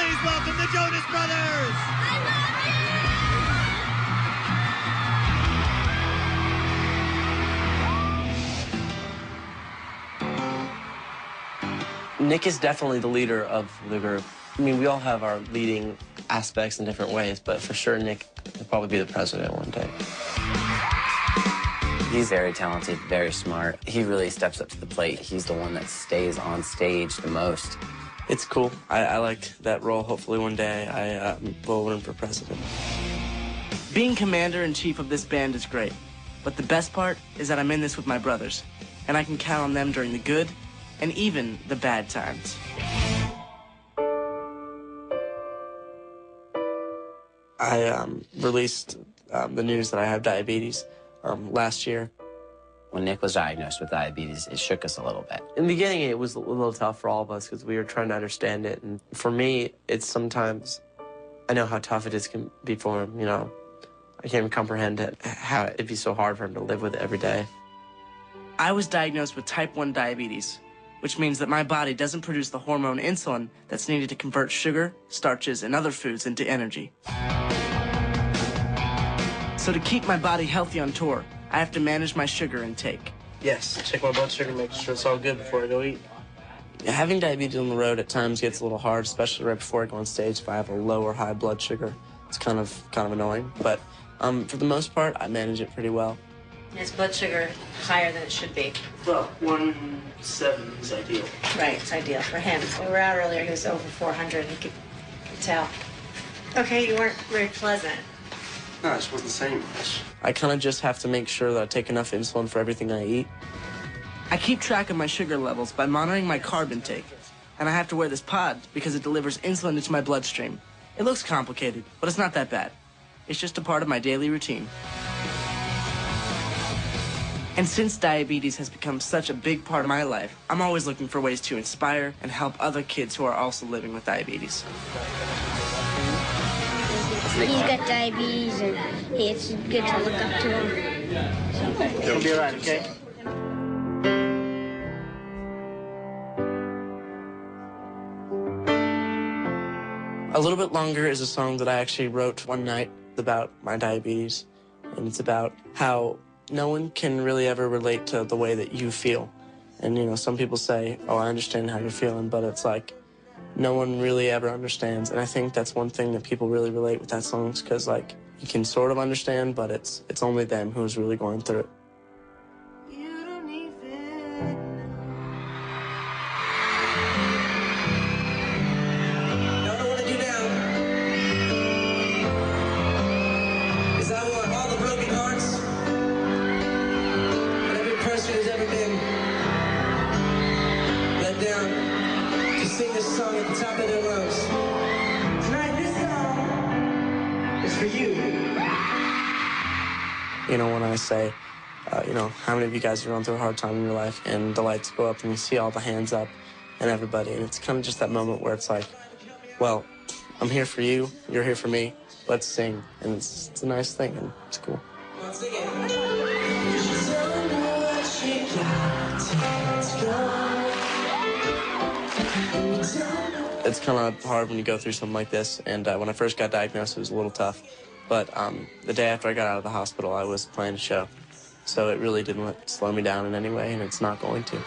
Please welcome the Jonas Brothers! Nick is definitely the leader of the group. I mean, we all have our leading aspects in different ways, but for sure, Nick will probably be the president one day. He's very talented, very smart. He really steps up to the plate. He's the one that stays on stage the most. It's cool. I liked that role. Hopefully one day I will run for president. Being commander-in-chief of this band is great, but the best part is that I'm in this with my brothers, and I can count on them during the good and even the bad times. I released the news that I have diabetes last year. When Nick was diagnosed with diabetes, it shook us a little bit. In the beginning, it was a little tough for all of us because we were trying to understand it. And for me, it's sometimes, I know how tough it is can be for him, you know. I can't even comprehend it, how it'd be so hard for him to live with it every day. I was diagnosed with type 1 diabetes, which means that my body doesn't produce the hormone insulin that's needed to convert sugar, starches, and other foods into energy. So to keep my body healthy on tour, I have to manage my sugar intake. Yes, check my blood sugar, make sure it's all good before I go eat. Having diabetes on the road at times gets a little hard, especially right before I go on stage. If I have a low or high blood sugar, it's kind of annoying. But for the most part, I manage it pretty well. His blood sugar higher than it should be. Well, 1.7 is ideal. Right, it's ideal for him. We were out earlier, he was over 400, you could tell. Okay, you weren't very pleasant. No, I just wasn't saying much. I kind of just have to make sure that I take enough insulin for everything I eat. I keep track of my sugar levels by monitoring my carb intake, and I have to wear this pod because it delivers insulin into my bloodstream. It looks complicated, but it's not that bad. It's just a part of my daily routine. And since diabetes has become such a big part of my life, I'm always looking for ways to inspire and help other kids who are also living with diabetes. He's got diabetes, and it's good to look up to him. It'll be all right, okay? A Little Bit Longer is a song that I actually wrote one night about my diabetes, and it's about how no one can really ever relate to the way that you feel. And, you know, some people say, oh, I understand how you're feeling, but it's like, no one really ever understands. And I think that's one thing that people really relate with that song, because, like, you can sort of understand, but it's only them who's really going through it. You don't even What I want to do now is I want all the broken hearts and every person who's ever been let down to sing this song at the top of their lungs. Tonight, this song is for you. You know, when I say, you know, how many of you guys are going through a hard time in your life, and the lights go up and you see all the hands up and everybody, and it's kind of just that moment where it's like, well, I'm here for you, you're here for me, let's sing. And it's a nice thing, and it's cool. It's kind of hard when you go through something like this, and when I first got diagnosed, it was a little tough. But the day after I got out of the hospital, I was playing a show. So it really didn't slow me down in any way, and it's not going to.